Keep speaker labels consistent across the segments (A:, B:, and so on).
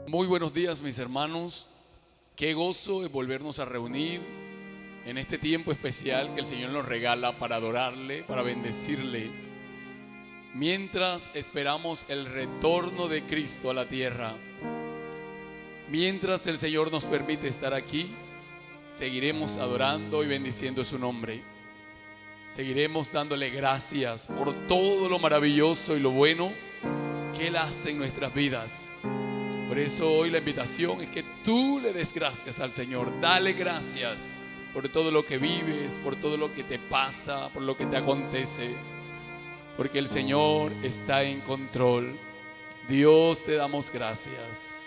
A: Muy buenos días, mis hermanos. Qué gozo es volvernos a reunir en este tiempo especial que el Señor nos regala para adorarle, para bendecirle, mientras esperamos el retorno de Cristo a la tierra. Mientras el Señor nos permite estar aquí, seguiremos adorando y bendiciendo su nombre. Seguiremos dándole gracias por todo lo maravilloso y lo bueno que Él hace en nuestras vidas. Por eso hoy la invitación es que tú le des gracias al Señor. Dale gracias por todo lo que vives, por todo lo que te pasa, por lo que te acontece, porque el Señor está en control. Dios, te damos gracias.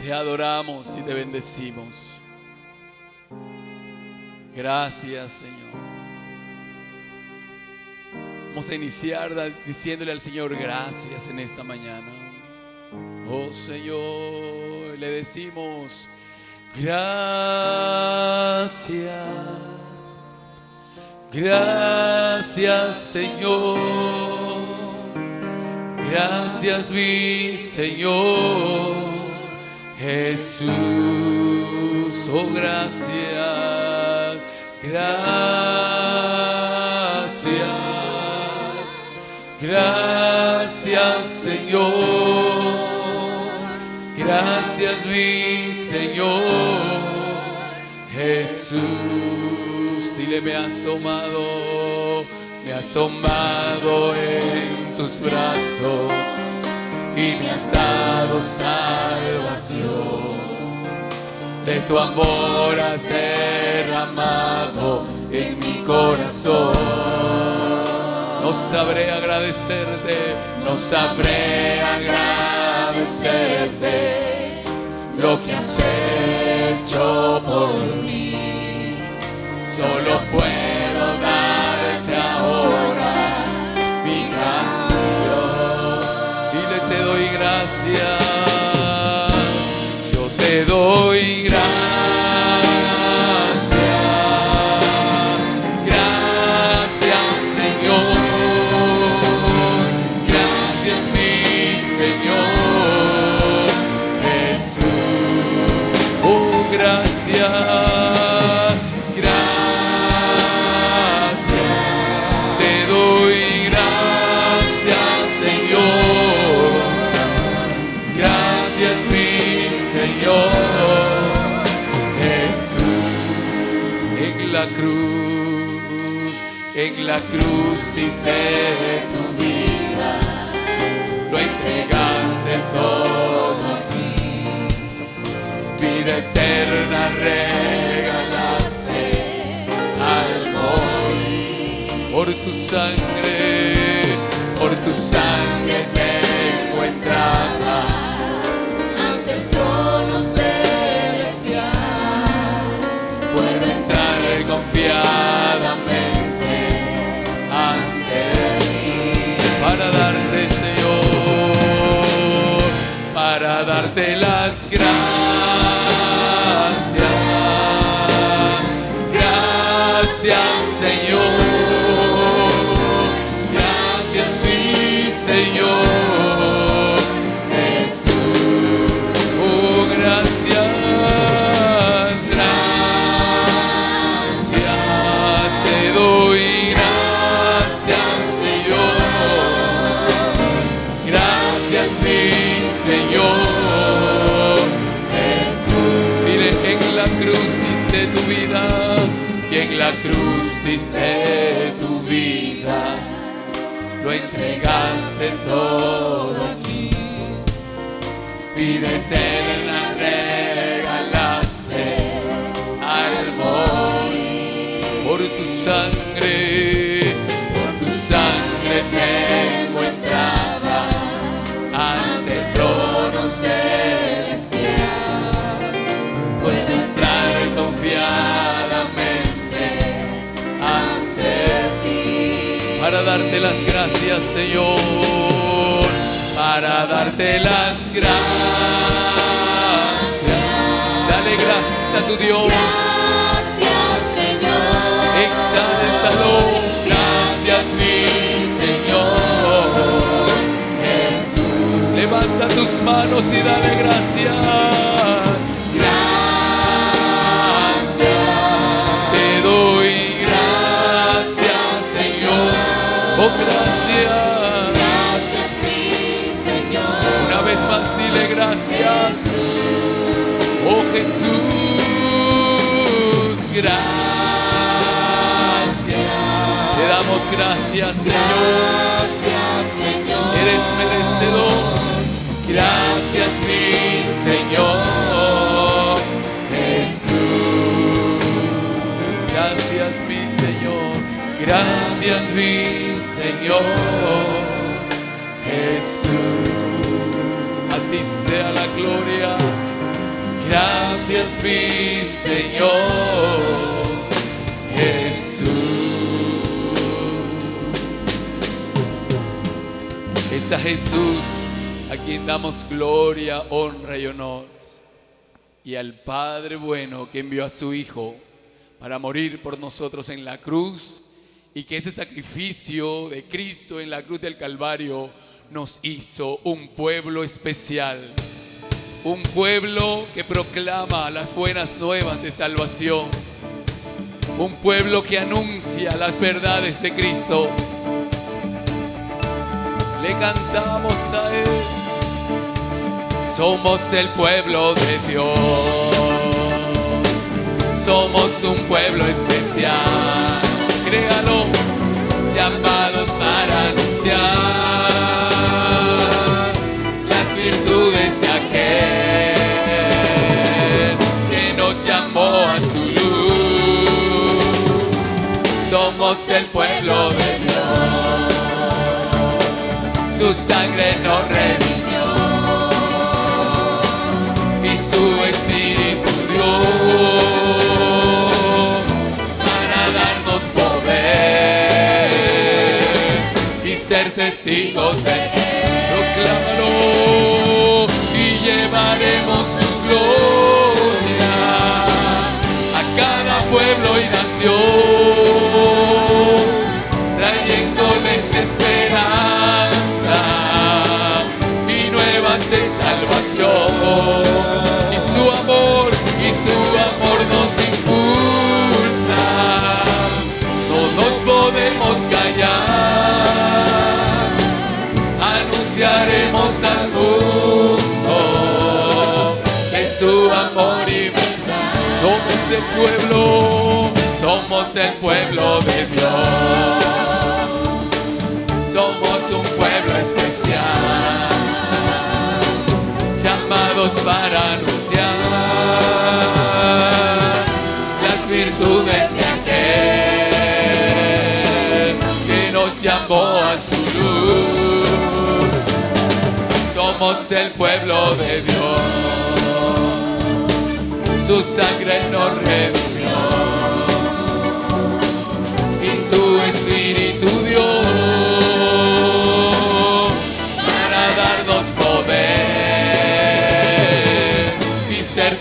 A: Te adoramos y te bendecimos. Gracias, Señor. Vamos a iniciar diciéndole al Señor gracias en esta mañana. Oh Señor, le decimos gracias. Gracias, Señor. Gracias, mi Señor Jesús. Oh, gracias. Gracias. Gracias, Señor. Gracias, mi Señor Jesús. Dile, me has tomado en tus brazos y me has dado salvación. De tu amor has derramado en mi corazón. No sabré agradecerte, no sabré agradecerte lo que has hecho por mí. Solo puedo darte ahora mi canción. Dile, te doy gracias. Yo te doy gracias. Gracias, Señor. Gracias, mi Señor Jesús. Oh, gracias. En la cruz diste tu vida, lo entregaste todo allí. Vida eterna regalaste al morir. Por tu sangre tengo entrada ante el trono celestial. Puedo entrar confiadamente ante ti para darte, Señor, para darte las gracias. Gracias, Señor. Gracias, mi Señor Jesús. Oh, gracias. Tu vida, y en la cruz diste tu vida, lo entregaste todo allí. Vida eterna regalaste al morir. Por tu sangre tengo entrada ante el trono celestial. Puedo entrar confiadamente ante ti para darte las gracias, Señor, para darte las gracias. Dale gracias a tu Dios.
B: Gracias, Señor.
A: Exáltalo. Gracias, mi Señor Jesús. Levanta tus manos y dale gracias. Te doy gracias, Señor. Oh, gracias.
B: Gracias, mi Señor.
A: Una vez más dile gracias. Oh, Jesús, gracias. Te damos gracias, Señor.
B: Gracias, Señor.
A: Eres merecedor. Gracias, mi Señor Jesús. Gracias, mi Señor. Gracias, mi Señor Jesús. A ti sea la gloria. Gracias, mi Señor Jesús. Es a Jesús a quien damos gloria, honra y honor, y al Padre bueno que envió a su Hijo para morir por nosotros en la cruz, y que ese sacrificio de Cristo en la cruz del Calvario nos hizo un pueblo especial, un pueblo que proclama las buenas nuevas de salvación, un pueblo que anuncia las verdades de Cristo. Le cantamos a Él. Somos el pueblo de Dios. Somos un pueblo especial. Créalo. Llamados para anunciar las virtudes de aquel que nos llamó a su luz. Somos el pueblo de Dios. Su sangre nos redimió y su Espíritu dio para darnos poder y ser testigos de Él. Proclámalo y llevaremos su gloria a cada pueblo y nación, trayéndoles esperanza y nuevas de salvación. Y su amor nos impulsa. No nos podemos callar. Anunciaremos al mundo de su amor y verdad. Somos el pueblo de Dios. Somos un pueblo especial, llamados para anunciar las virtudes de aquel que nos llamó a su luz. Somos el pueblo de Dios. Su sangre nos redimió y su Espíritu dio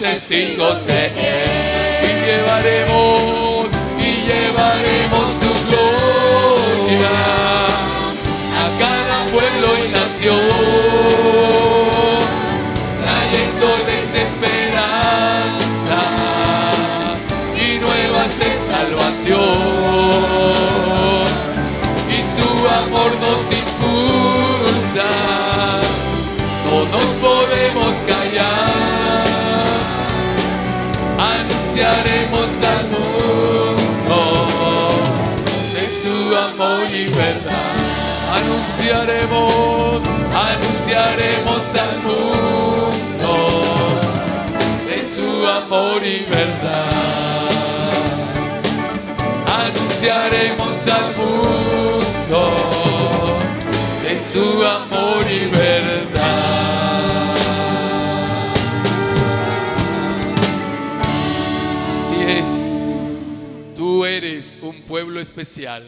A: testigos de Él, y llevaremos su gloria a cada pueblo y nación, trayéndoles esperanza y nuevas de salvación. Y su amor nos impulsa. No nos podemos callar. Anunciaremos al mundo de su amor y verdad. Anunciaremos al mundo de su amor y verdad. Anunciaremos al mundo de su amor y verdad. Así es. Tú eres un pueblo especial.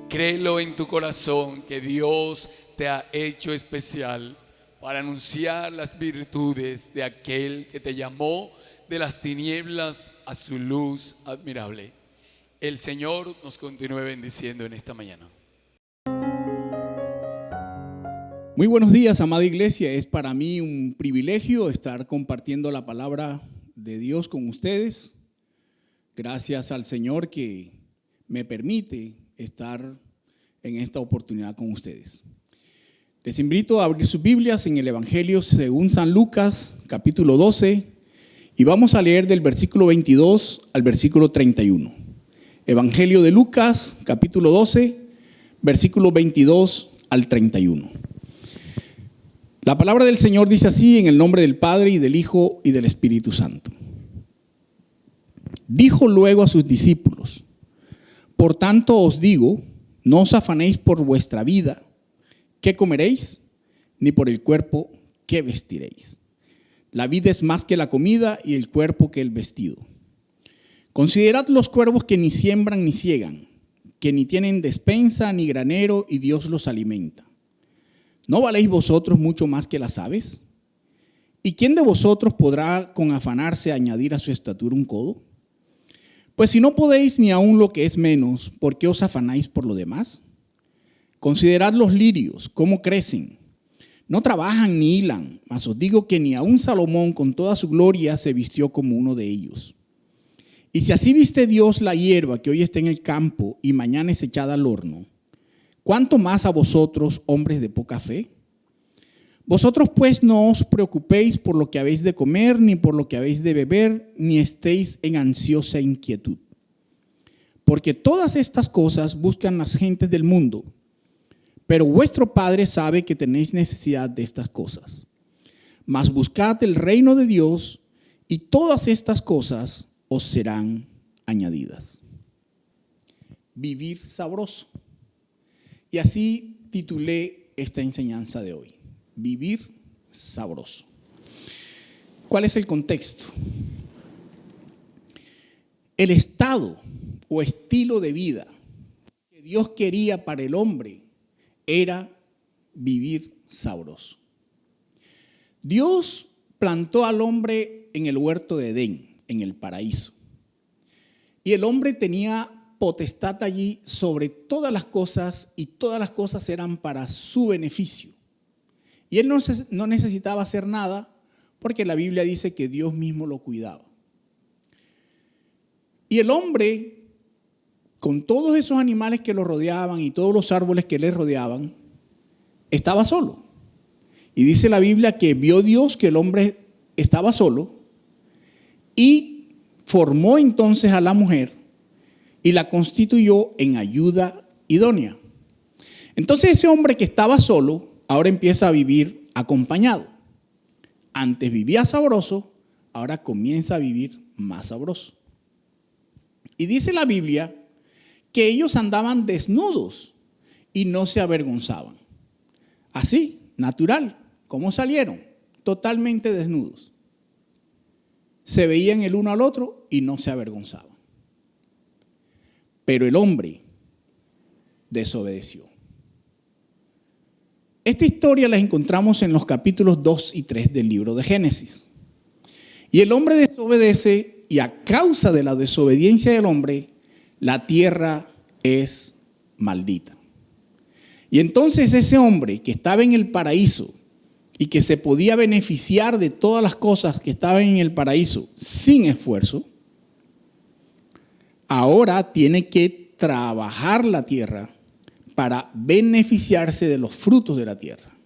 A: Créelo en tu corazón que Dios te ha hecho especial para anunciar las virtudes de aquel que te llamó de las tinieblas a su luz admirable. El Señor nos continúe bendiciendo en esta mañana.
C: Muy buenos días, amada iglesia. Es para mí un privilegio estar compartiendo la palabra de Dios con ustedes. Gracias al Señor que me permite estar en esta oportunidad con ustedes. Les invito a abrir sus Biblias en el Evangelio según San Lucas, capítulo 12, y vamos a leer del versículo 22 al versículo 31. Evangelio de Lucas, capítulo 12, versículo 22 al 31. La palabra del Señor dice así, en el nombre del Padre, y del Hijo, y del Espíritu Santo. Dijo luego a sus discípulos: por tanto os digo, no os afanéis por vuestra vida, ¿qué comeréis? Ni por el cuerpo, ¿qué vestiréis? La vida es más que la comida, y el cuerpo que el vestido. Considerad los cuervos que ni siembran ni siegan, que ni tienen despensa ni granero, y Dios los alimenta. ¿No valéis vosotros mucho más que las aves? ¿Y quién de vosotros podrá con afanarse añadir a su estatura un codo? Pues si no podéis ni aun lo que es menos, ¿por qué os afanáis por lo demás? Considerad los lirios, cómo crecen. No trabajan ni hilan, mas os digo que ni aun Salomón con toda su gloria se vistió como uno de ellos. Y si así viste Dios la hierba que hoy está en el campo y mañana es echada al horno, ¿cuánto más a vosotros, hombres de poca fe? Vosotros pues no os preocupéis por lo que habéis de comer, ni por lo que habéis de beber, ni estéis en ansiosa inquietud. Porque todas estas cosas buscan las gentes del mundo, pero vuestro Padre sabe que tenéis necesidad de estas cosas. Mas buscad el reino de Dios, y todas estas cosas os serán añadidas. Vivir sabroso. Y así titulé esta enseñanza de hoy. Vivir sabroso. ¿Cuál es el contexto? El estado o estilo de vida que Dios quería para el hombre era vivir sabroso. Dios plantó al hombre en el huerto de Edén, en el paraíso. Y el hombre tenía potestad allí sobre todas las cosas, y todas las cosas eran para su beneficio. Y él no necesitaba hacer nada, porque la Biblia dice que Dios mismo lo cuidaba. Y el hombre, con todos esos animales que lo rodeaban y todos los árboles que le rodeaban, estaba solo. Y dice la Biblia que vio Dios que el hombre estaba solo y formó entonces a la mujer y la constituyó en ayuda idónea. Entonces ese hombre que estaba solo ahora empieza a vivir acompañado. Antes vivía sabroso, ahora comienza a vivir más sabroso. Y dice la Biblia que ellos andaban desnudos y no se avergonzaban. Así, natural. ¿Cómo salieron? Totalmente desnudos. Se veían el uno al otro y no se avergonzaban. Pero el hombre desobedeció. Esta historia la encontramos en los capítulos 2 y 3 del libro de Génesis. Y el hombre desobedece, y a causa de la desobediencia del hombre, la tierra es maldita. Y entonces ese hombre que estaba en el paraíso y que se podía beneficiar de todas las cosas que estaban en el paraíso sin esfuerzo, ahora tiene que trabajar la tierra para beneficiarse de los frutos de la tierra.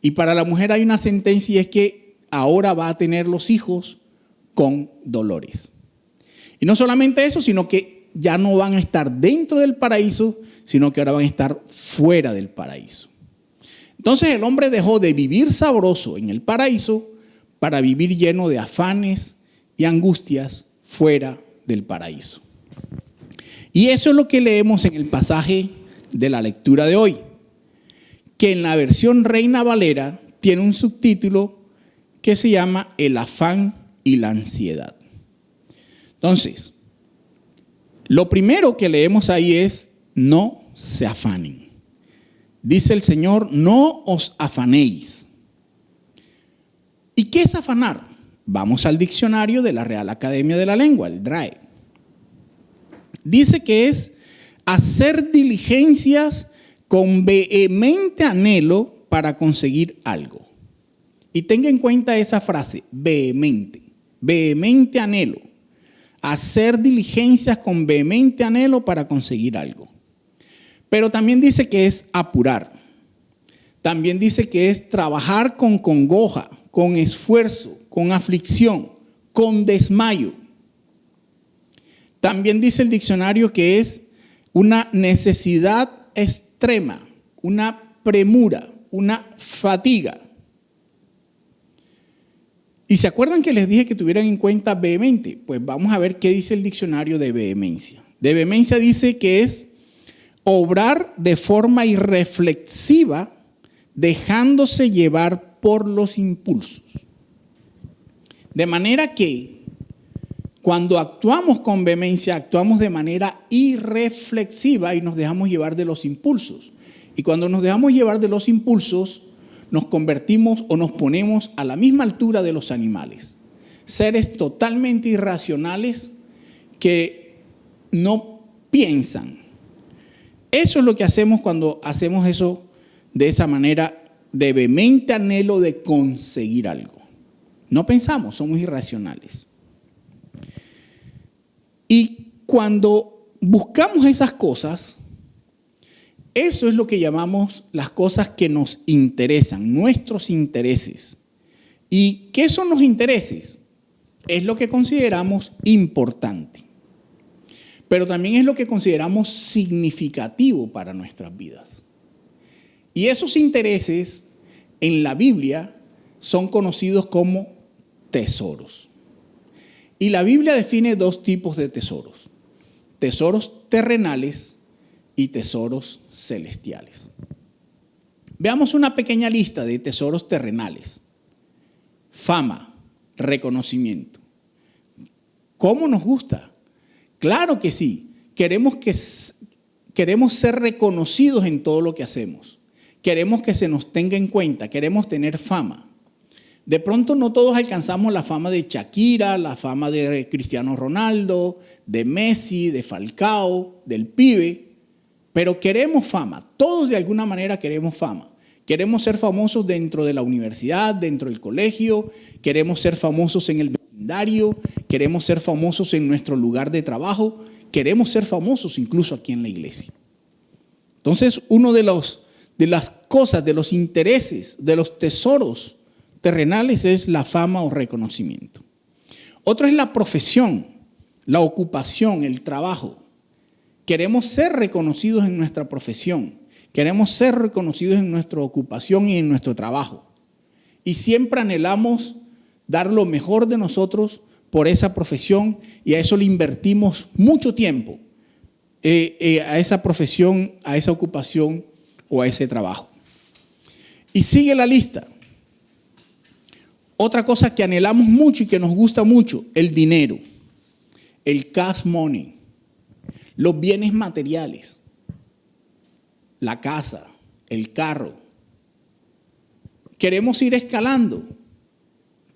C: Y para la mujer hay una sentencia, y es que ahora va a tener los hijos con dolores. Y no solamente eso, sino que ya no van a estar dentro del paraíso, sino que ahora van a estar fuera del paraíso. Entonces el hombre dejó de vivir sabroso en el paraíso para vivir lleno de afanes y angustias fuera del paraíso. Y eso es lo que leemos en el pasaje de la lectura de hoy, que en la versión Reina Valera tiene un subtítulo que se llama El afán y la ansiedad. Entonces, lo primero que leemos ahí es: no se afanen. Dice el Señor: no os afanéis. ¿Y qué es afanar? Vamos al diccionario de la Real Academia de la Lengua, el DRAE. Dice que es hacer diligencias con vehemente anhelo para conseguir algo. Y tenga en cuenta esa frase, vehemente, vehemente anhelo. Hacer diligencias con vehemente anhelo para conseguir algo. Pero también dice que es apurar. También dice que es trabajar con congoja, con esfuerzo, con aflicción, con desmayo. También dice el diccionario que es una necesidad extrema, una premura, una fatiga. ¿Y se acuerdan que les dije que tuvieran en cuenta vehemente? Pues vamos a ver qué dice el diccionario de vehemencia. De vehemencia dice que es obrar de forma irreflexiva, dejándose llevar por los impulsos. De manera que cuando actuamos con vehemencia, actuamos de manera irreflexiva y nos dejamos llevar de los impulsos. Y cuando nos dejamos llevar de los impulsos, nos convertimos o nos ponemos a la misma altura de los animales. Seres totalmente irracionales que no piensan. Eso es lo que hacemos cuando hacemos eso de esa manera, de vehemente anhelo de conseguir algo. No pensamos, somos irracionales. Y cuando buscamos esas cosas, eso es lo que llamamos las cosas que nos interesan, nuestros intereses. ¿Y qué son los intereses? Es lo que consideramos importante, pero también es lo que consideramos significativo para nuestras vidas. Y esos intereses en la Biblia son conocidos como tesoros. Y la Biblia define dos tipos de tesoros: tesoros terrenales y tesoros celestiales. Veamos una pequeña lista de tesoros terrenales. Fama, reconocimiento. ¿Cómo nos gusta? Claro que sí. Queremos ser reconocidos en todo lo que hacemos. Queremos que se nos tenga en cuenta. Queremos tener fama. De pronto no todos alcanzamos la fama de Shakira, la fama de Cristiano Ronaldo, de Messi, de Falcao, del Pibe. Pero queremos fama, todos de alguna manera queremos fama. Queremos ser famosos dentro de la universidad, dentro del colegio, queremos ser famosos en el vecindario, queremos ser famosos en nuestro lugar de trabajo, queremos ser famosos incluso aquí en la iglesia. Entonces, uno de las cosas, de los intereses, de los tesoros terrenales es la fama o reconocimiento. Otro es la profesión, la ocupación, el trabajo. Queremos ser reconocidos en nuestra profesión. Queremos ser reconocidos en nuestra ocupación y en nuestro trabajo. Y siempre anhelamos dar lo mejor de nosotros por esa profesión y a eso le invertimos mucho tiempo, a esa profesión, a esa ocupación o a ese trabajo. Y sigue la lista. Otra cosa que anhelamos mucho y que nos gusta mucho, el dinero, el cash money. Los bienes materiales, la casa, el carro. Queremos ir escalando.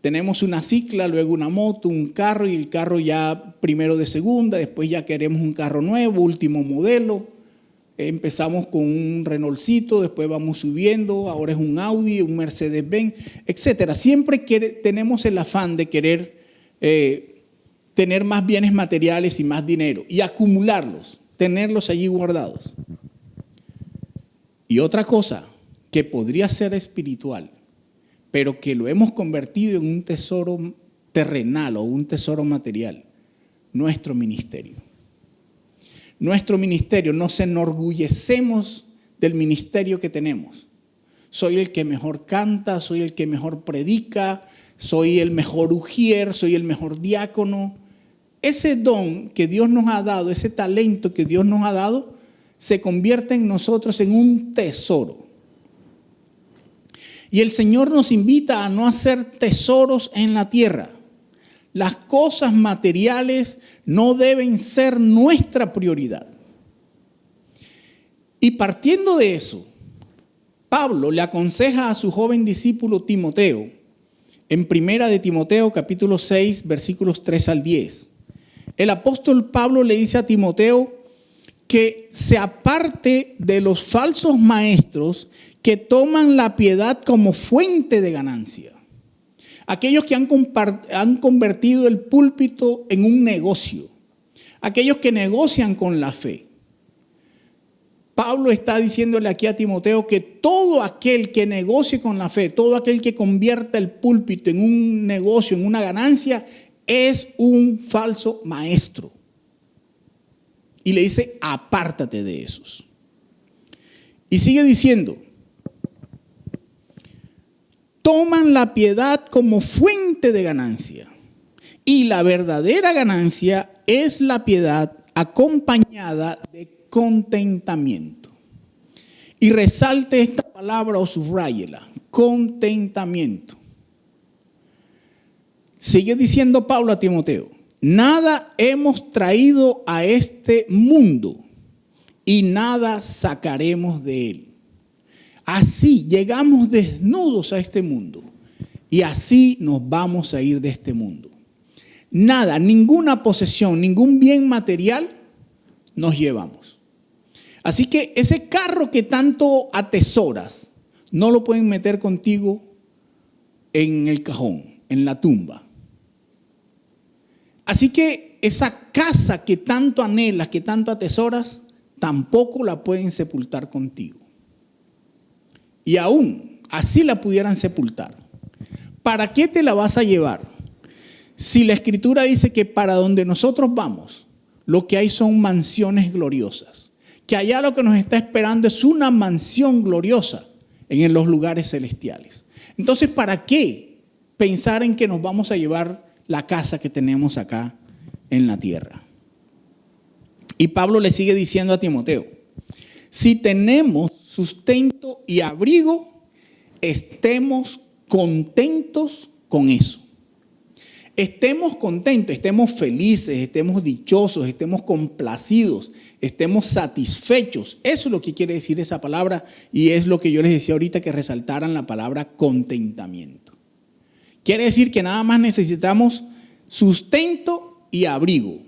C: Tenemos una cicla, luego una moto, un carro y el carro ya primero de segunda, después ya queremos un carro nuevo, último modelo. Empezamos con un Renaultcito, después vamos subiendo, ahora es un Audi, un Mercedes-Benz, etc. Siempre tenemos el afán de querer tener más bienes materiales y más dinero y acumularlos, tenerlos allí guardados. Y otra cosa que podría ser espiritual, pero que lo hemos convertido en un tesoro terrenal o un tesoro material, nuestro ministerio. Nuestro ministerio, nos enorgullecemos del ministerio que tenemos. Soy el que mejor canta, soy el que mejor predica, soy el mejor ujier, soy el mejor diácono. Ese don que Dios nos ha dado, ese talento que Dios nos ha dado, se convierte en nosotros en un tesoro. Y el Señor nos invita a no hacer tesoros en la tierra. Las cosas materiales no deben ser nuestra prioridad. Y partiendo de eso, Pablo le aconseja a su joven discípulo Timoteo, en 1 de Timoteo capítulo 6, versículos 3 al 10. El apóstol Pablo le dice a Timoteo que se aparte de los falsos maestros que toman la piedad como fuente de ganancia. Aquellos que han convertido el púlpito en un negocio. Aquellos que negocian con la fe. Pablo está diciéndole aquí a Timoteo que todo aquel que negocie con la fe, todo aquel que convierta el púlpito en un negocio, en una ganancia, es un falso maestro. Y le dice, apártate de esos. Y sigue diciendo, toman la piedad como fuente de ganancia. Y la verdadera ganancia es la piedad acompañada de contentamiento. Y resalte esta palabra o subráyela, contentamiento. Sigue diciendo Pablo a Timoteo, nada hemos traído a este mundo y nada sacaremos de él. Así llegamos desnudos a este mundo y así nos vamos a ir de este mundo. Nada, ninguna posesión, ningún bien material nos llevamos. Así que ese carro que tanto atesoras, no lo pueden meter contigo en el cajón, en la tumba. Así que esa casa que tanto anhelas, que tanto atesoras, tampoco la pueden sepultar contigo. Y aún así la pudieran sepultar. ¿Para qué te la vas a llevar? Si la Escritura dice que para donde nosotros vamos, lo que hay son mansiones gloriosas. Que allá lo que nos está esperando es una mansión gloriosa en los lugares celestiales. Entonces, ¿para qué pensar en que nos vamos a llevar la casa que tenemos acá en la tierra? Y Pablo le sigue diciendo a Timoteo, si tenemos sustento y abrigo, estemos contentos con eso. Estemos contentos, estemos felices, estemos dichosos, estemos complacidos, estemos satisfechos. Eso es lo que quiere decir esa palabra y es lo que yo les decía ahorita, que resaltaran la palabra contentamiento. Quiere decir que nada más necesitamos sustento y abrigo.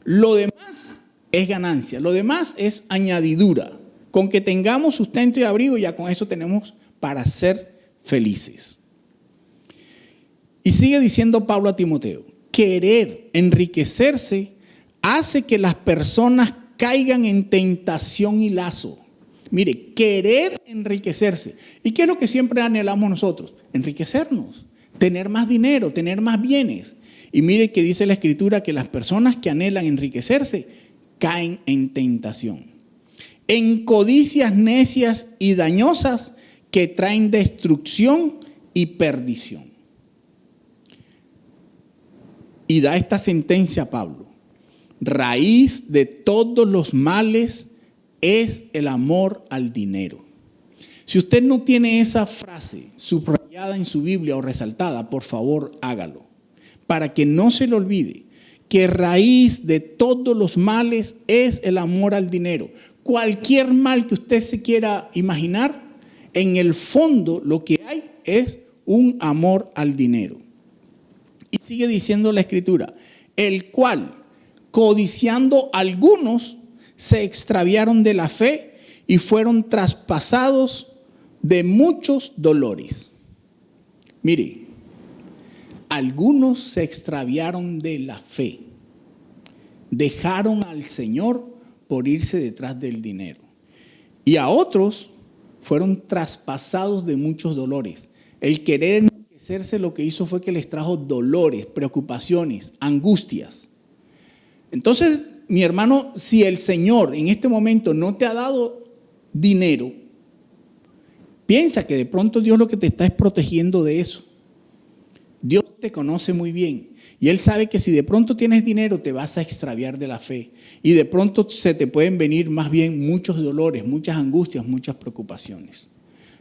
C: Lo demás es ganancia, lo demás es añadidura. Con que tengamos sustento y abrigo, ya con eso tenemos para ser felices. Y sigue diciendo Pablo a Timoteo, querer enriquecerse hace que las personas caigan en tentación y lazo. Mire, querer enriquecerse. ¿Y qué es lo que siempre anhelamos nosotros? Enriquecernos, tener más dinero, tener más bienes. Y mire que dice la Escritura que las personas que anhelan enriquecerse caen en tentación, en codicias necias y dañosas que traen destrucción y perdición. Y da esta sentencia a Pablo. Raíz de todos los males es el amor al dinero. Si usted no tiene esa frase subrayada en su Biblia o resaltada, por favor hágalo. Para que no se le olvide que raíz de todos los males es el amor al dinero. Cualquier mal que usted se quiera imaginar, en el fondo lo que hay es un amor al dinero. Y sigue diciendo la Escritura, el cual, codiciando algunos, se extraviaron de la fe y fueron traspasados de muchos dolores. Mire, algunos se extraviaron de la fe, dejaron al Señor por irse detrás del dinero. Y a otros fueron traspasados de muchos dolores. El querer enriquecerse lo que hizo fue que les trajo dolores, preocupaciones, angustias. Entonces, mi hermano, si el Señor en este momento no te ha dado dinero, piensa que de pronto Dios lo que te está es protegiendo de eso. Dios te conoce muy bien y Él sabe que si de pronto tienes dinero te vas a extraviar de la fe y de pronto se te pueden venir más bien muchos dolores, muchas angustias, muchas preocupaciones.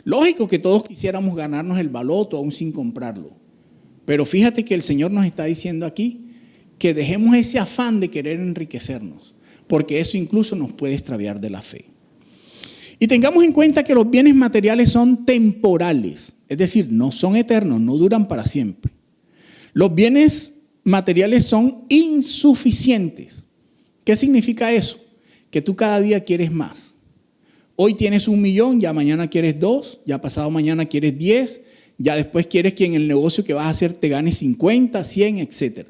C: Lógico que todos quisiéramos ganarnos el baloto aún sin comprarlo, pero fíjate que el Señor nos está diciendo aquí que dejemos ese afán de querer enriquecernos, porque eso incluso nos puede extraviar de la fe. Y tengamos en cuenta que los bienes materiales son temporales, es decir, no son eternos, no duran para siempre. Los bienes materiales son insuficientes. ¿Qué significa eso? Que tú cada día quieres más. Hoy tienes 1 millón, ya mañana quieres 2, ya pasado mañana quieres 10, ya después quieres que en el negocio que vas a hacer te ganes 50, 100, etc.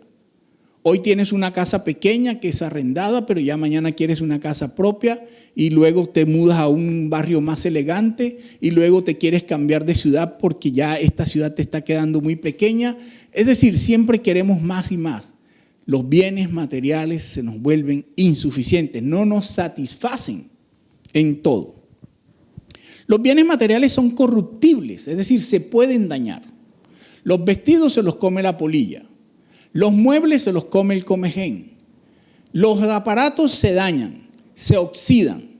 C: Hoy tienes una casa pequeña que es arrendada, pero ya mañana quieres una casa propia y luego te mudas a un barrio más elegante y luego te quieres cambiar de ciudad porque ya esta ciudad te está quedando muy pequeña. Es decir, siempre queremos más y más. Los bienes materiales se nos vuelven insuficientes, no nos satisfacen en todo. Los bienes materiales son corruptibles, es decir, se pueden dañar. Los vestidos se los come la polilla, los muebles se los come el comején, los aparatos se dañan, se oxidan,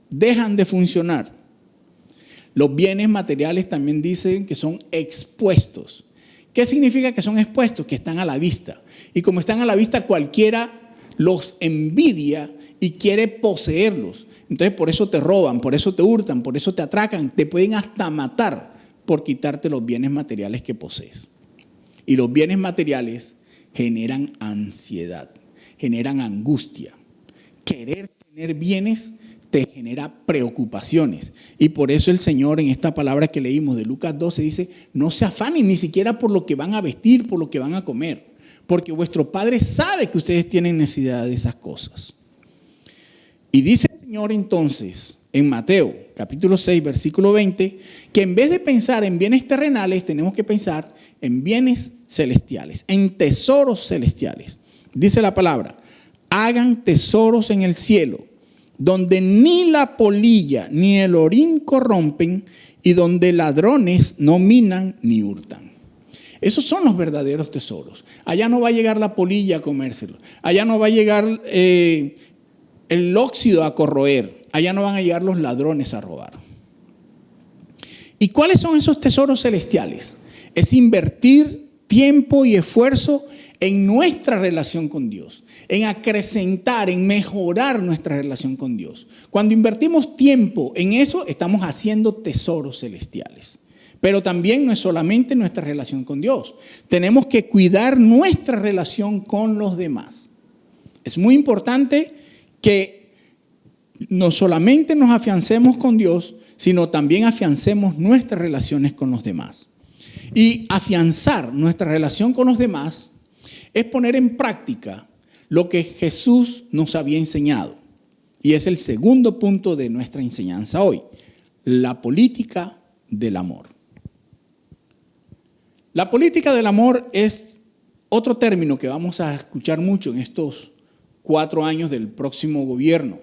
C: dejan de funcionar. Los bienes materiales también dicen que son expuestos. ¿Qué significa que son expuestos? Que están a la vista. Y como están a la vista, cualquiera los envidia y quiere poseerlos. Entonces por eso te roban, por eso te hurtan, por eso te atracan, te pueden hasta matar por quitarte los bienes materiales que posees. Y los bienes materiales generan ansiedad, generan angustia. Querer tener bienes te genera preocupaciones. Y por eso el Señor en esta palabra que leímos de Lucas 12 dice, no se afanen ni siquiera por lo que van a vestir, por lo que van a comer, porque vuestro Padre sabe que ustedes tienen necesidad de esas cosas. Y dice el Señor entonces en Mateo capítulo 6 versículo 20 que en vez de pensar en bienes terrenales tenemos que pensar en bienes celestiales, en tesoros celestiales. Dice la palabra, hagan tesoros en el cielo, donde ni la polilla ni el orín corrompen y donde ladrones no minan ni hurtan. Esos son los verdaderos tesoros. Allá no va a llegar la polilla a comérselo. Allá no va a llegar el óxido a corroer. Allá no van a llegar los ladrones a robar. ¿Y cuáles son esos tesoros celestiales? Es invertir tiempo y esfuerzo en nuestra relación con Dios, en acrecentar, en mejorar nuestra relación con Dios. Cuando invertimos tiempo en eso, estamos haciendo tesoros celestiales. Pero también no es solamente nuestra relación con Dios. Tenemos que cuidar nuestra relación con los demás. Es muy importante que no solamente nos afiancemos con Dios, sino también afiancemos nuestras relaciones con los demás. Y afianzar nuestra relación con los demás es poner en práctica lo que Jesús nos había enseñado. Y es el segundo punto de nuestra enseñanza hoy, la política del amor. La política del amor es otro término que vamos a escuchar mucho en estos 4 años del próximo gobierno.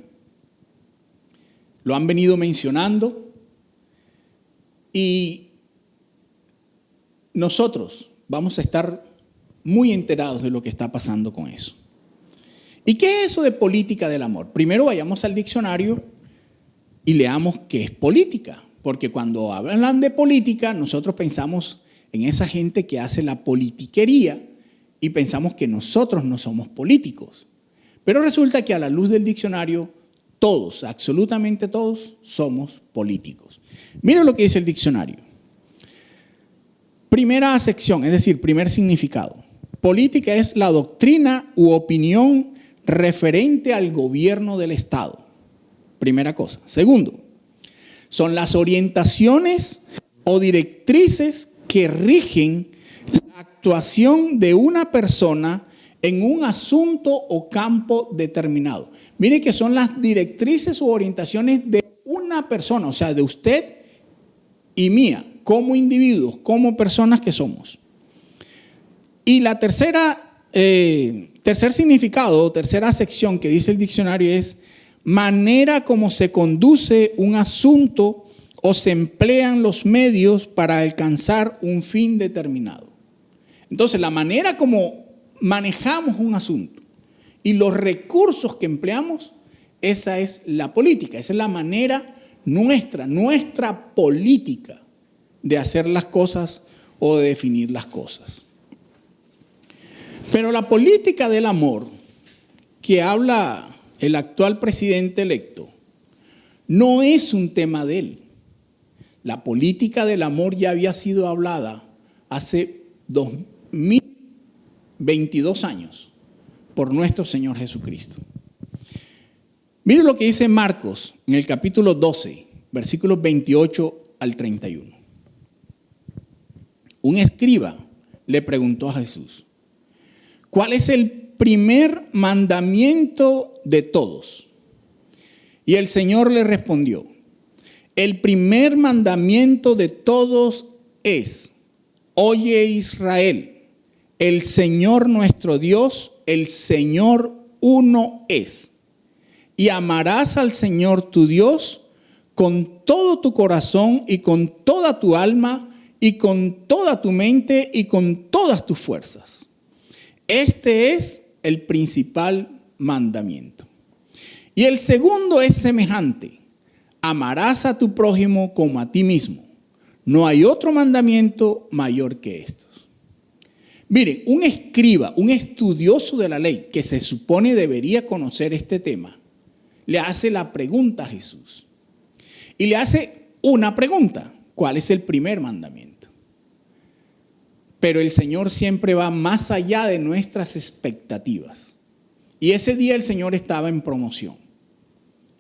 C: Lo han venido mencionando y nosotros vamos a estar muy enterados de lo que está pasando con eso. ¿Y qué es eso de política del amor? Primero vayamos al diccionario y leamos qué es política, porque cuando hablan de política nosotros pensamos en esa gente que hace la politiquería y pensamos que nosotros no somos políticos. Pero resulta que a la luz del diccionario todos, absolutamente todos, somos políticos. Mira lo que dice el diccionario. Primera sección, es decir, primer significado. Política es la doctrina u opinión referente al gobierno del Estado. Primera cosa. Segundo, son las orientaciones o directrices que rigen la actuación de una persona en un asunto o campo determinado. Mire que son las directrices u orientaciones de una persona, o sea, de usted y mía, como individuos, como personas que somos. Y la tercer significado o tercera sección que dice el diccionario es manera como se conduce un asunto o se emplean los medios para alcanzar un fin determinado. Entonces, la manera como manejamos un asunto y los recursos que empleamos, esa es la política, esa es la manera nuestra política de hacer las cosas o de definir las cosas. Pero la política del amor que habla el actual presidente electo no es un tema de él. La política del amor ya había sido hablada hace 2022 años por nuestro Señor Jesucristo. Miren lo que dice Marcos en el capítulo 12, versículos 28 al 31. Un escriba le preguntó a Jesús, ¿cuál es el primer mandamiento de todos? Y el Señor le respondió, el primer mandamiento de todos es, oye Israel, el Señor nuestro Dios, el Señor uno es. Y amarás al Señor tu Dios con todo tu corazón y con toda tu alma y con toda tu mente y con todas tus fuerzas. Este es el principal mandamiento. Y el segundo es semejante. Amarás a tu prójimo como a ti mismo. No hay otro mandamiento mayor que estos. Miren, un escriba, un estudioso de la ley que se supone debería conocer este tema, le hace la pregunta a Jesús. Y le hace una pregunta. ¿Cuál es el primer mandamiento? Pero el Señor siempre va más allá de nuestras expectativas. Y ese día el Señor estaba en promoción.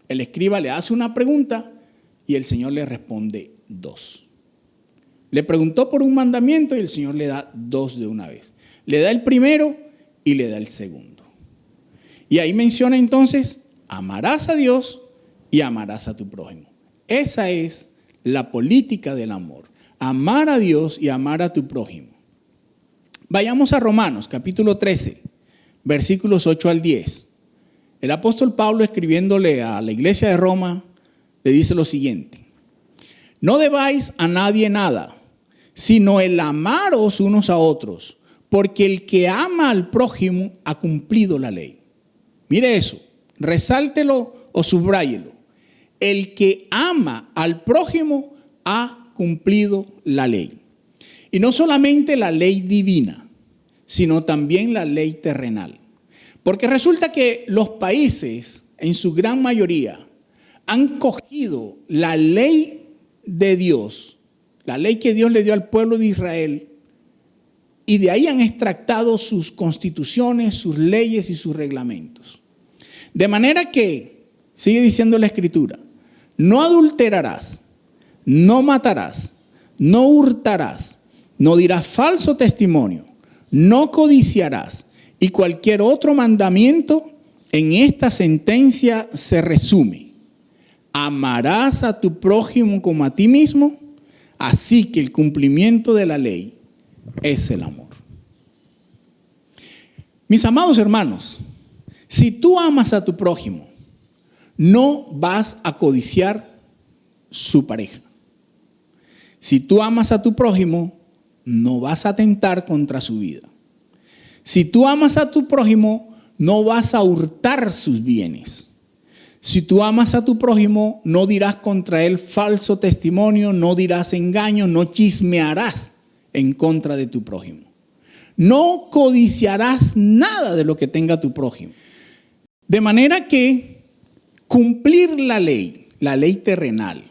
C: El escriba le hace una pregunta y el Señor le responde dos. Le preguntó por un mandamiento y el Señor le da dos de una vez. Le da el primero y le da el segundo. Y ahí menciona entonces, amarás a Dios y amarás a tu prójimo. Esa es la política del amor. Amar a Dios y amar a tu prójimo. Vayamos a Romanos, capítulo 13, versículos 8 al 10. El apóstol Pablo, escribiéndole a la iglesia de Roma, le dice lo siguiente. No debáis a nadie nada, sino el amaros unos a otros, porque el que ama al prójimo ha cumplido la ley. Mire eso, resáltelo o subráyelo. El que ama al prójimo ha cumplido la ley. Y no solamente la ley divina, sino también la ley terrenal. Porque resulta que los países, en su gran mayoría, han cogido la ley de Dios, la ley que Dios le dio al pueblo de Israel, y de ahí han extractado sus constituciones, sus leyes y sus reglamentos. De manera que, sigue diciendo la Escritura, no adulterarás, no matarás, no hurtarás, no dirás falso testimonio, no codiciarás. Y cualquier otro mandamiento en esta sentencia se resume. Amarás a tu prójimo como a ti mismo, así que el cumplimiento de la ley es el amor. Mis amados hermanos, si tú amas a tu prójimo, no vas a codiciar su pareja. Si tú amas a tu prójimo, no vas a atentar contra su vida. Si tú amas a tu prójimo, no vas a hurtar sus bienes. Si tú amas a tu prójimo, no dirás contra él falso testimonio, no dirás engaño, no chismearás en contra de tu prójimo. No codiciarás nada de lo que tenga tu prójimo. De manera que cumplir la ley terrenal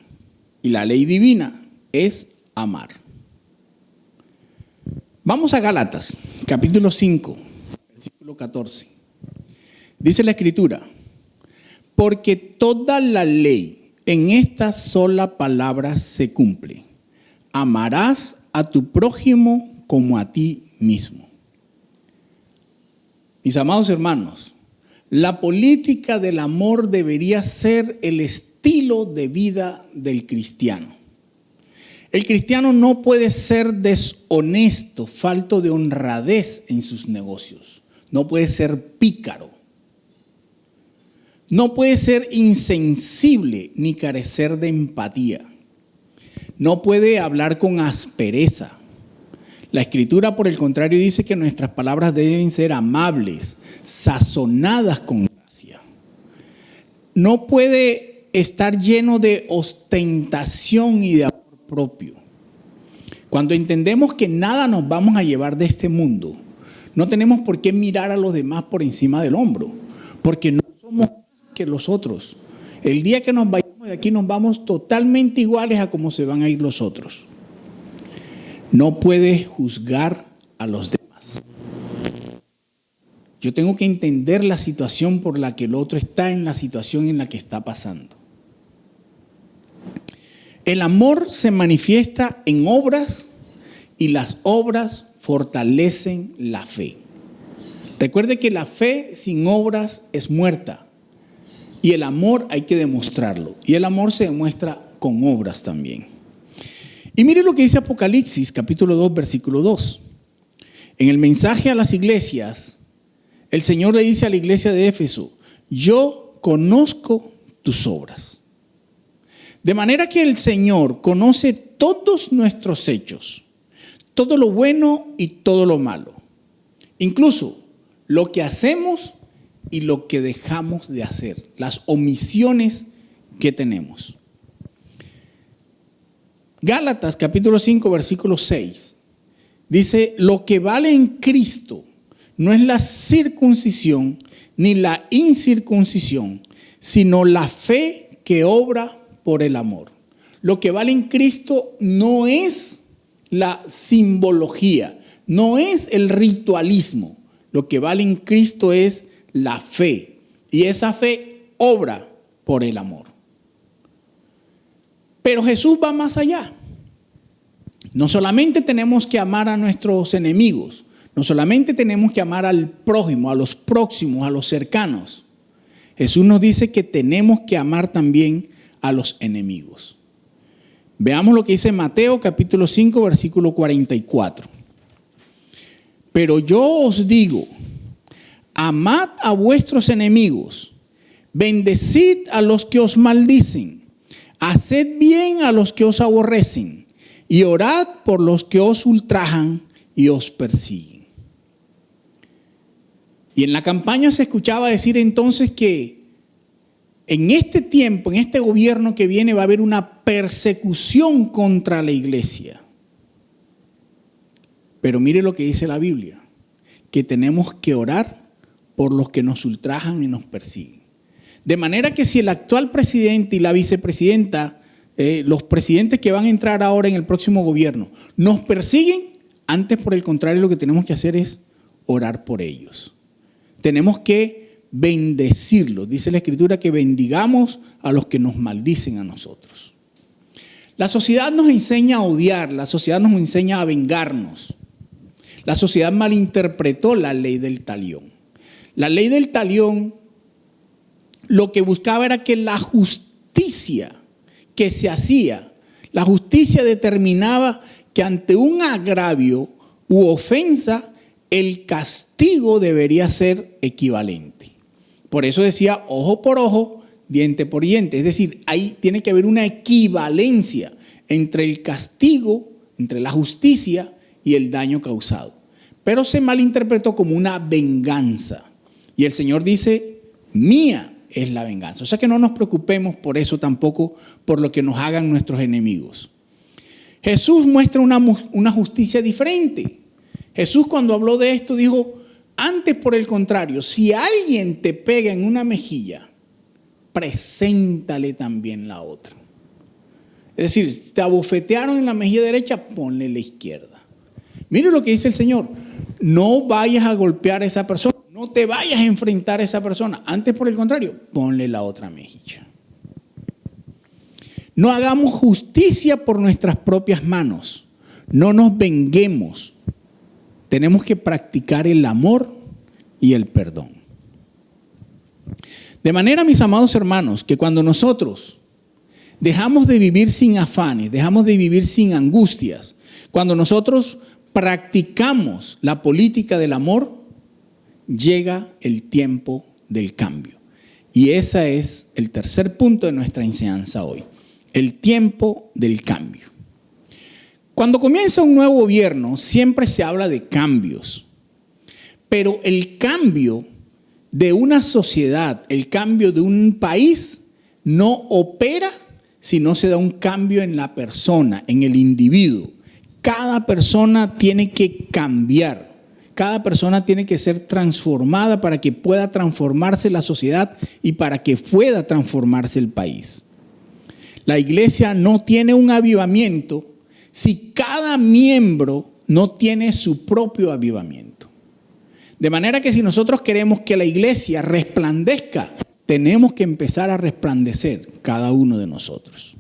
C: y la ley divina es amar. Vamos a Gálatas, capítulo 5, versículo 14. Dice la Escritura, porque toda la ley en esta sola palabra se cumple. Amarás a tu prójimo como a ti mismo. Mis amados hermanos, la política del amor debería ser el estilo de vida del cristiano. El cristiano no puede ser deshonesto, falto de honradez en sus negocios. No puede ser pícaro. No puede ser insensible ni carecer de empatía. No puede hablar con aspereza. La Escritura, por el contrario, dice que nuestras palabras deben ser amables, sazonadas con gracia. No puede estar lleno de ostentación y de amor propio. Cuando entendemos que nada nos vamos a llevar de este mundo, no tenemos por qué mirar a los demás por encima del hombro, porque no somos más que los otros. El día que nos vayamos de aquí nos vamos totalmente iguales a cómo se van a ir los otros. No puedes juzgar a los demás. Yo tengo que entender la situación por la que el otro está en la situación en la que está pasando. El amor se manifiesta en obras y las obras fortalecen la fe. Recuerde que la fe sin obras es muerta y el amor hay que demostrarlo. Y el amor se demuestra con obras también. Y mire lo que dice Apocalipsis capítulo 2 versículo 2. En el mensaje a las iglesias, el Señor le dice a la iglesia de Éfeso: yo conozco tus obras. De manera que el Señor conoce todos nuestros hechos, todo lo bueno y todo lo malo, incluso lo que hacemos y lo que dejamos de hacer, las omisiones que tenemos. Gálatas capítulo 5 versículo 6 dice: lo que vale en Cristo no es la circuncisión ni la incircuncisión, sino la fe que obra por el amor. Lo que vale en Cristo no es la simbología, no es el ritualismo. Lo que vale en Cristo es la fe. Y esa fe obra por el amor. Pero Jesús va más allá. No solamente tenemos que amar a nuestros enemigos, no solamente tenemos que amar al prójimo, a los próximos, a los cercanos. Jesús nos dice que tenemos que amar también a los enemigos. Veamos lo que dice Mateo capítulo 5 versículo 44. Pero yo os digo, amad a vuestros enemigos, bendecid a los que os maldicen, haced bien a los que os aborrecen y orad por los que os ultrajan y os persiguen. Y en la campaña se escuchaba decir entonces que en este tiempo, en este gobierno que viene, va a haber una persecución contra la iglesia. Pero mire lo que dice la Biblia, que tenemos que orar por los que nos ultrajan y nos persiguen. De manera que si el actual presidente y la vicepresidenta, los presidentes que van a entrar ahora en el próximo gobierno, nos persiguen, antes por el contrario lo que tenemos que hacer es orar por ellos. Tenemos que bendecirlos. Dice la Escritura que bendigamos a los que nos maldicen a nosotros. La sociedad nos enseña a odiar, la sociedad nos enseña a vengarnos. La sociedad malinterpretó la ley del talión. La ley del talión lo que buscaba era que la justicia que se hacía, la justicia determinaba que ante un agravio u ofensa, el castigo debería ser equivalente. Por eso decía ojo por ojo, diente por diente. Es decir, ahí tiene que haber una equivalencia entre el castigo, entre la justicia y el daño causado. Pero se malinterpretó como una venganza. Y el Señor dice, mía es la venganza. O sea que no nos preocupemos por eso tampoco, por lo que nos hagan nuestros enemigos. Jesús muestra una justicia diferente. Jesús cuando habló de esto dijo, antes por el contrario, si alguien te pega en una mejilla, preséntale también la otra. Es decir, te abofetearon en la mejilla derecha, ponle la izquierda. Mire lo que dice el Señor, no vayas a golpear a esa persona, no te vayas a enfrentar a esa persona. Antes por el contrario, ponle la otra mejilla. No hagamos justicia por nuestras propias manos, no nos venguemos. Tenemos que practicar el amor y el perdón. De manera, mis amados hermanos, que cuando nosotros dejamos de vivir sin afanes, dejamos de vivir sin angustias, cuando nosotros practicamos la política del amor, llega el tiempo del cambio. Y ese es el tercer punto de nuestra enseñanza hoy, el tiempo del cambio. Cuando comienza un nuevo gobierno, siempre se habla de cambios. Pero el cambio de una sociedad, el cambio de un país, no opera si no se da un cambio en la persona, en el individuo. Cada persona tiene que cambiar. Cada persona tiene que ser transformada para que pueda transformarse la sociedad y para que pueda transformarse el país. La iglesia no tiene un avivamiento si cada miembro no tiene su propio avivamiento. De manera que si nosotros queremos que la iglesia resplandezca, tenemos que empezar a resplandecer cada uno de nosotros.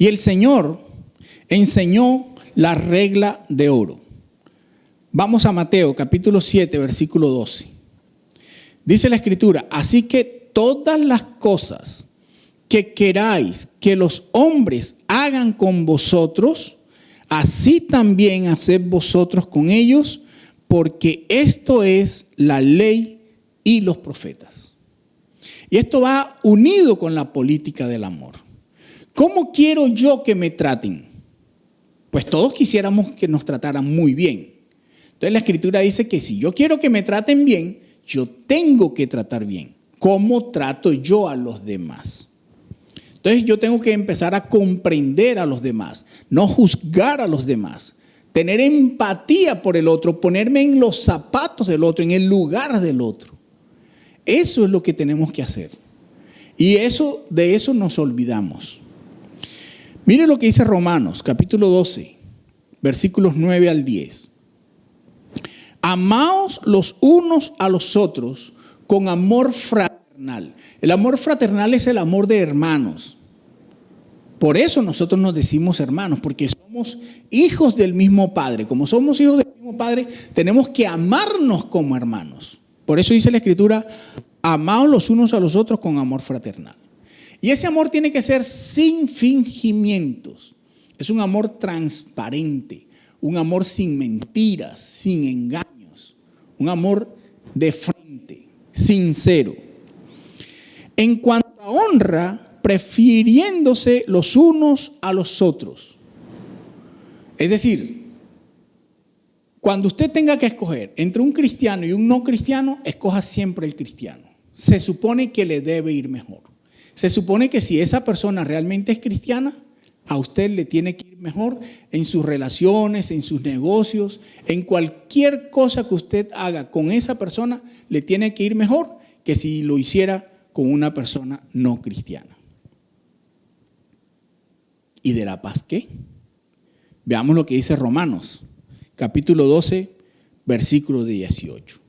C: Y el Señor enseñó la regla de oro. Vamos a Mateo capítulo 7, versículo 12. Dice la Escritura: así que todas las cosas que queráis que los hombres hagan con vosotros, así también haced vosotros con ellos, porque esto es la ley y los profetas. Y esto va unido con la política del amor. ¿Cómo quiero yo que me traten? Pues todos quisiéramos que nos trataran muy bien. Entonces la Escritura dice que si yo quiero que me traten bien, yo tengo que tratar bien. ¿Cómo trato yo a los demás? Entonces yo tengo que empezar a comprender a los demás, no juzgar a los demás, tener empatía por el otro, ponerme en los zapatos del otro, en el lugar del otro. Eso es lo que tenemos que hacer. Y de eso nos olvidamos. Mire lo que dice Romanos, capítulo 12, versículos 9 al 10. Amaos los unos a los otros con amor fraternal. El amor fraternal es el amor de hermanos. Por eso nosotros nos decimos hermanos, porque somos hijos del mismo Padre. Como somos hijos del mismo Padre, tenemos que amarnos como hermanos. Por eso dice la Escritura: amaos los unos a los otros con amor fraternal. Y ese amor tiene que ser sin fingimientos. Es un amor transparente, un amor sin mentiras, sin engaños, un amor de frente, sincero. En cuanto a honra, prefiriéndose los unos a los otros. Es decir, cuando usted tenga que escoger entre un cristiano y un no cristiano, escoja siempre el cristiano. Se supone que le debe ir mejor. Se supone que si esa persona realmente es cristiana, a usted le tiene que ir mejor en sus relaciones, en sus negocios, en cualquier cosa que usted haga con esa persona, le tiene que ir mejor que si lo hiciera con una persona no cristiana. ¿Y de la paz qué? Veamos lo que dice Romanos, capítulo 12, versículo 18.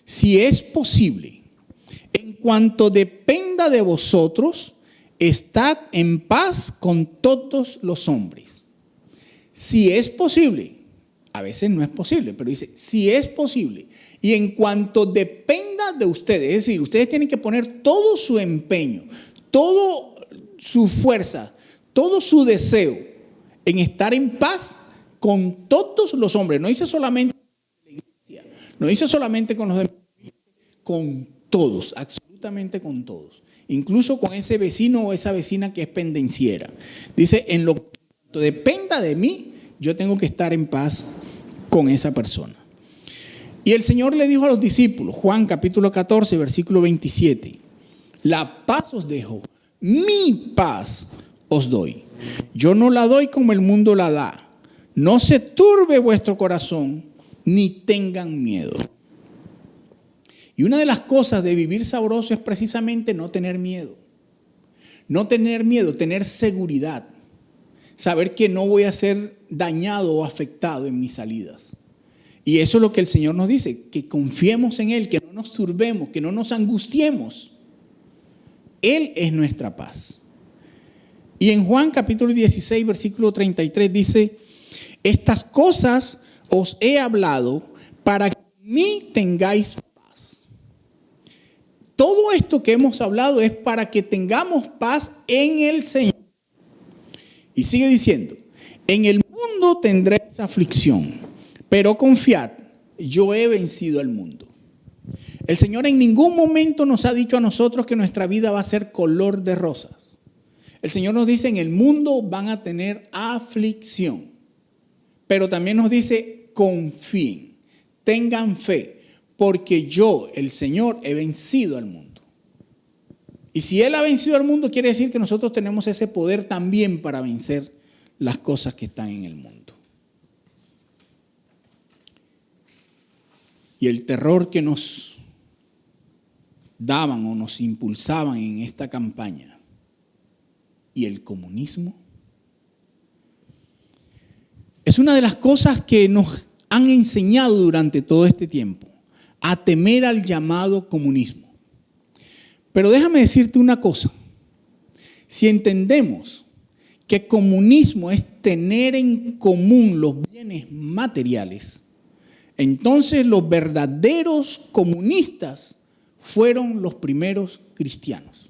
C: Si es posible, en cuanto dependa de vosotros, estad en paz con todos los hombres. Si es posible, a veces no es posible, pero dice, si es posible, y en cuanto dependa de ustedes, es decir, ustedes tienen que poner todo su empeño, toda su fuerza, todo su deseo en estar en paz con todos los hombres. No dice solamente con la iglesia, no dice solamente con los demás, con todos, absolutamente con todos. Incluso con ese vecino o esa vecina que es pendenciera. Dice, en lo que dependa de mí, yo tengo que estar en paz con esa persona. Y el Señor le dijo a los discípulos, Juan capítulo 14, versículo 27, la paz os dejo, mi paz os doy. Yo no la doy como el mundo la da. No se turbe vuestro corazón, ni tengan miedo. Y una de las cosas de vivir sabroso es precisamente no tener miedo. No tener miedo, tener seguridad. Saber que no voy a ser dañado o afectado en mis salidas. Y eso es lo que el Señor nos dice, que confiemos en Él, que no nos turbemos, que no nos angustiemos. Él es nuestra paz. Y en Juan capítulo 16, versículo 33 dice, estas cosas os he hablado para que en mí tengáis paz. Todo esto que hemos hablado es para que tengamos paz en el Señor. Y sigue diciendo, en el mundo tendréis aflicción, pero confiad, yo he vencido al mundo. El Señor en ningún momento nos ha dicho a nosotros que nuestra vida va a ser color de rosas. El Señor nos dice, en el mundo van a tener aflicción. Pero también nos dice, confíen, tengan fe, porque yo, el Señor, he vencido al mundo. Y si Él ha vencido al mundo, quiere decir que nosotros tenemos ese poder también para vencer las cosas que están en el mundo. Y el terror que nos daban o nos impulsaban en esta campaña, y el comunismo, es una de las cosas que nos han enseñado durante todo este tiempo, a temer al llamado comunismo. Pero déjame decirte una cosa, si entendemos que comunismo es tener en común los bienes materiales, entonces los verdaderos comunistas fueron los primeros cristianos.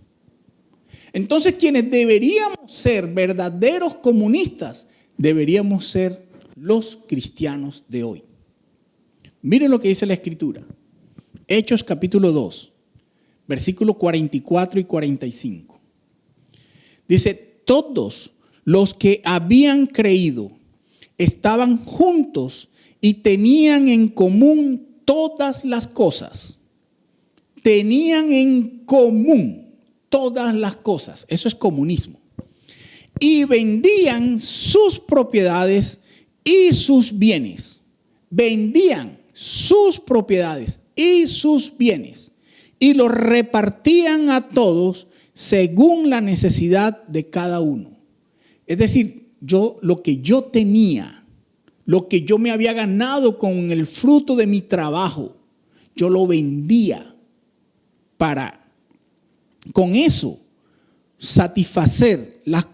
C: Entonces quienes deberíamos ser verdaderos comunistas, deberíamos ser los cristianos de hoy. Miren lo que dice la Escritura. Hechos capítulo 2, versículos 44 y 45. Dice, todos los que habían creído estaban juntos y tenían en común todas las cosas. Tenían en común todas las cosas. Eso es comunismo. Y vendían sus propiedades y sus bienes. Vendían sus propiedades y sus bienes y los repartían a todos según la necesidad de cada uno. Es decir, lo que yo tenía, lo que yo me había ganado con el fruto de mi trabajo, yo lo vendía para con eso satisfacer las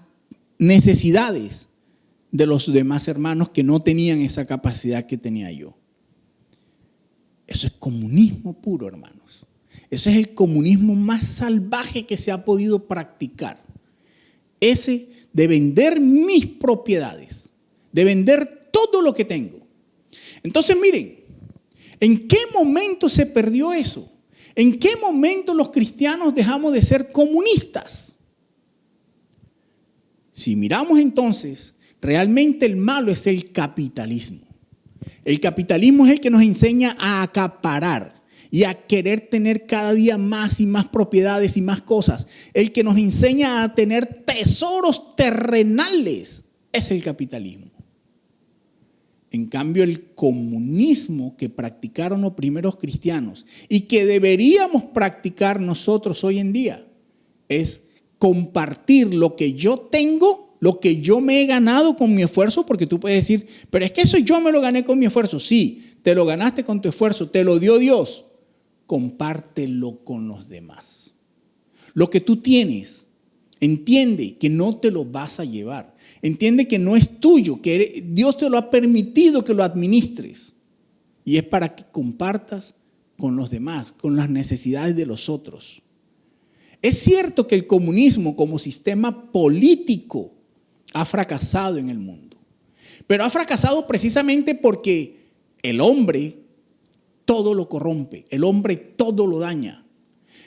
C: necesidades de los demás hermanos que no tenían esa capacidad que tenía yo. Eso es comunismo puro, hermanos. Eso es el comunismo más salvaje que se ha podido practicar. Ese de vender mis propiedades, de vender todo lo que tengo. Entonces, miren, ¿en qué momento se perdió eso? ¿En qué momento los cristianos dejamos de ser comunistas? Si miramos entonces, realmente el malo es el capitalismo. El capitalismo es el que nos enseña a acaparar y a querer tener cada día más y más propiedades y más cosas. El que nos enseña a tener tesoros terrenales es el capitalismo. En cambio, el comunismo que practicaron los primeros cristianos y que deberíamos practicar nosotros hoy en día es compartir lo que yo tengo, lo que yo me he ganado con mi esfuerzo, porque tú puedes decir, pero es que eso yo me lo gané con mi esfuerzo. Sí, te lo ganaste con tu esfuerzo, te lo dio Dios. Compártelo con los demás. Lo que tú tienes, entiende que no te lo vas a llevar. Entiende que no es tuyo, que Dios te lo ha permitido que lo administres. Y es para que compartas con los demás, con las necesidades de los otros. Es cierto que el comunismo como sistema político ha fracasado en el mundo. Pero ha fracasado precisamente porque el hombre todo lo corrompe, el hombre todo lo daña.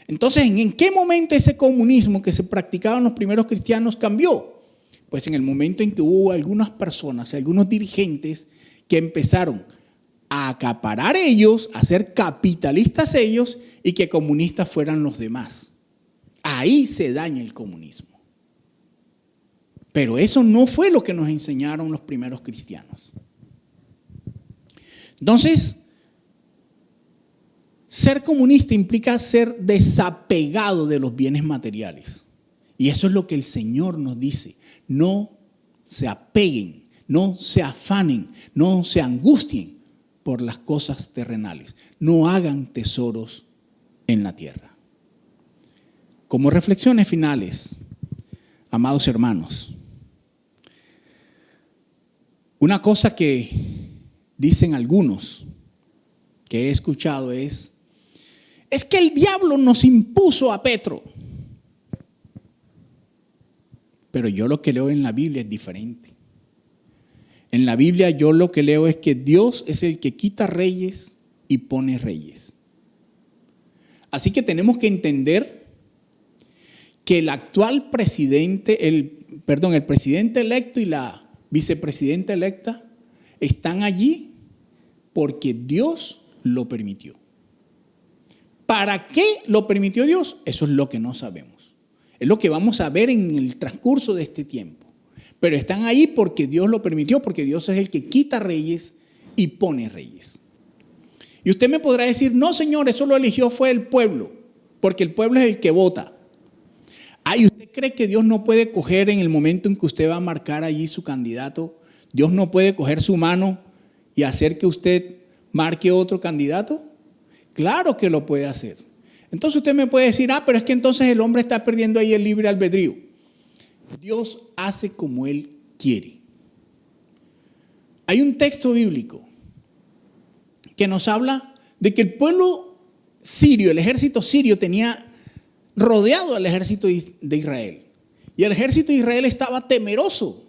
C: Entonces, ¿en qué momento ese comunismo que se practicaba en los primeros cristianos cambió? Pues en el momento en que hubo algunas personas, algunos dirigentes que empezaron a acaparar ellos, a ser capitalistas ellos y que comunistas fueran los demás. Ahí se daña el comunismo. Pero eso no fue lo que nos enseñaron los primeros cristianos. Entonces, ser comunista implica ser desapegado de los bienes materiales. Y eso es lo que el Señor nos dice. No se apeguen, no se afanen, no se angustien por las cosas terrenales. No hagan tesoros en la tierra. Como reflexiones finales, amados hermanos, una cosa que dicen algunos que he escuchado es que el diablo nos impuso a Petro. Pero yo lo que leo en la Biblia es diferente. En la Biblia yo lo que leo es que Dios es el que quita reyes y pone reyes. Así que tenemos que entender que el actual presidente, el presidente electo y la vicepresidenta electa están allí porque Dios lo permitió. ¿Para qué lo permitió Dios? Eso es lo que no sabemos. Es lo que vamos a ver en el transcurso de este tiempo. Pero están ahí porque Dios lo permitió, porque Dios es el que quita reyes y pone reyes. Y usted me podrá decir, no señor, eso lo eligió fue el pueblo, porque el pueblo es el que vota. Ay, ¿usted cree que Dios no puede coger en el momento en que usted va a marcar allí su candidato? ¿Dios no puede coger su mano y hacer que usted marque otro candidato? Claro que lo puede hacer. Entonces usted me puede decir, pero es que entonces el hombre está perdiendo ahí el libre albedrío. Dios hace como Él quiere. Hay un texto bíblico que nos habla de que el pueblo sirio, el ejército sirio, tenía rodeado al ejército de Israel. Y el ejército de Israel estaba temeroso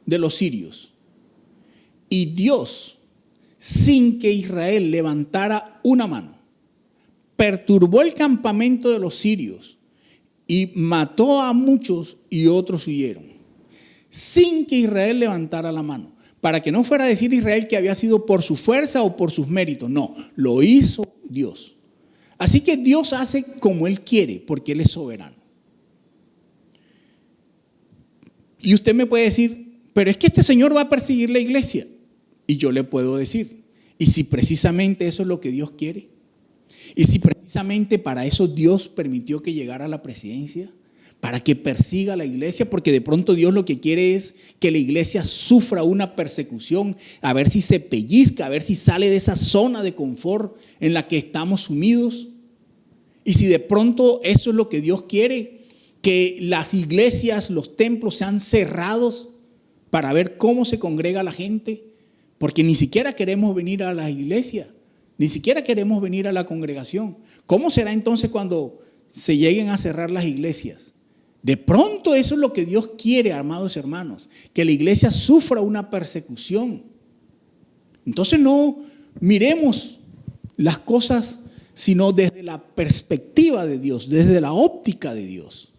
C: de los sirios. Y Dios, sin que Israel levantara una mano, perturbó el campamento de los sirios y mató a muchos y otros huyeron. Sin que Israel levantara la mano. Para que no fuera a decir Israel que había sido por su fuerza o por sus méritos. No, lo hizo Dios. Así que Dios hace como Él quiere, porque Él es soberano. Y usted me puede decir, pero es que este Señor va a perseguir la iglesia. Y yo le puedo decir, ¿y si precisamente eso es lo que Dios quiere? ¿Y si precisamente para eso Dios permitió que llegara a la presidencia? Para que persiga a la iglesia, porque de pronto Dios lo que quiere es que la iglesia sufra una persecución, a ver si se pellizca, a ver si sale de esa zona de confort en la que estamos sumidos. Y si de pronto eso es lo que Dios quiere, que las iglesias, los templos sean cerrados para ver cómo se congrega la gente, porque ni siquiera queremos venir a la iglesia, ni siquiera queremos venir a la congregación. ¿Cómo será entonces cuando se lleguen a cerrar las iglesias? De pronto eso es lo que Dios quiere, amados hermanos, que la iglesia sufra una persecución. Entonces no miremos las cosas sino desde la perspectiva de Dios, desde la óptica de Dios.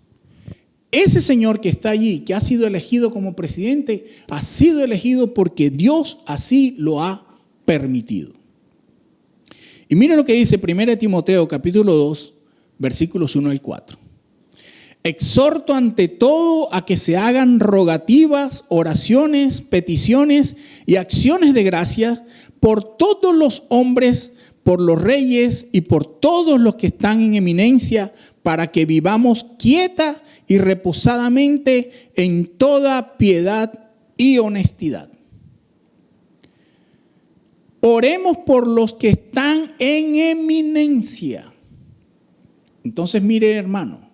C: Ese señor que está allí, que ha sido elegido como presidente, ha sido elegido porque Dios así lo ha permitido. Y mire lo que dice 1 Timoteo capítulo 2, versículos 1 al 4. Exhorto ante todo a que se hagan rogativas, oraciones, peticiones y acciones de gracia por todos los hombres, por los reyes y por todos los que están en eminencia, para que vivamos quieta y reposadamente en toda piedad y honestidad. Oremos por los que están en eminencia. Entonces, mire, hermano,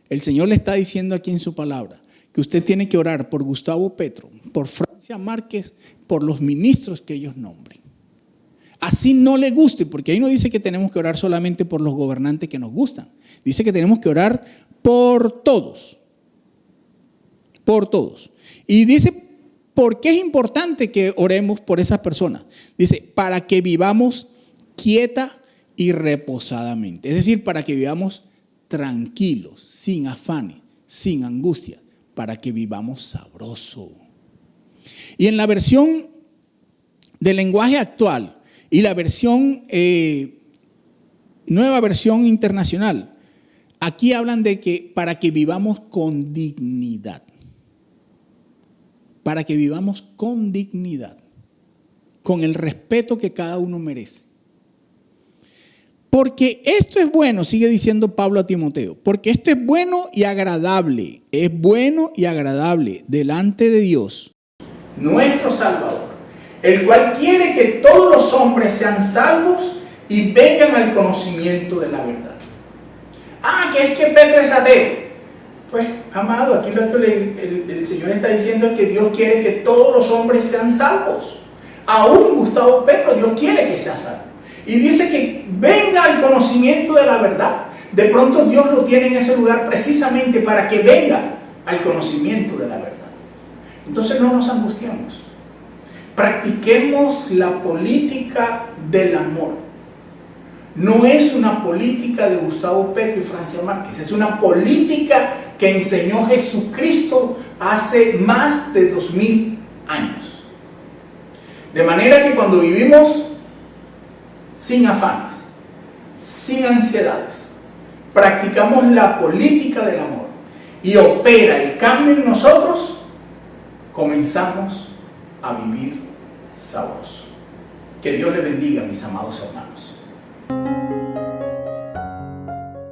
C: el Señor le está diciendo aquí en su palabra que usted tiene que orar por Gustavo Petro, por Francia Márquez, por los ministros que ellos nombren. Así no le guste, porque ahí no dice que tenemos que orar solamente por los gobernantes que nos gustan. Dice que tenemos que orar por todos. Por todos. Y dice, ¿por qué es importante que oremos por esas personas? Dice, para que vivamos quieta y reposadamente. Es decir, para que vivamos tranquilos, sin afanes, sin angustia, para que vivamos sabroso. Y en la versión del lenguaje actual y la versión, nueva versión internacional, aquí hablan de que para que vivamos con dignidad. Para que vivamos con dignidad, con el respeto que cada uno merece. Porque esto es bueno, sigue diciendo Pablo a Timoteo, porque esto es bueno y agradable, delante de Dios, nuestro Salvador, el cual quiere que todos los hombres sean salvos y vengan al conocimiento de la verdad. Que es que Pedro es ateo. Pues, amado, aquí lo que el Señor está diciendo es que Dios quiere que todos los hombres sean salvos. Aún Gustavo Petro, Dios quiere que sea salvo. Y dice que venga al conocimiento de la verdad. De pronto Dios lo tiene en ese lugar precisamente para que venga al conocimiento de la verdad. Entonces no nos angustiemos. Practiquemos la política del amor. No es una política de Gustavo Petro y Francia Márquez, es una política que enseñó Jesucristo hace más de 2000 años. De manera que cuando vivimos sin afanes, sin ansiedades, practicamos la política del amor y opera el cambio en nosotros, comenzamos a vivir sabroso. Que Dios le bendiga, mis amados hermanos.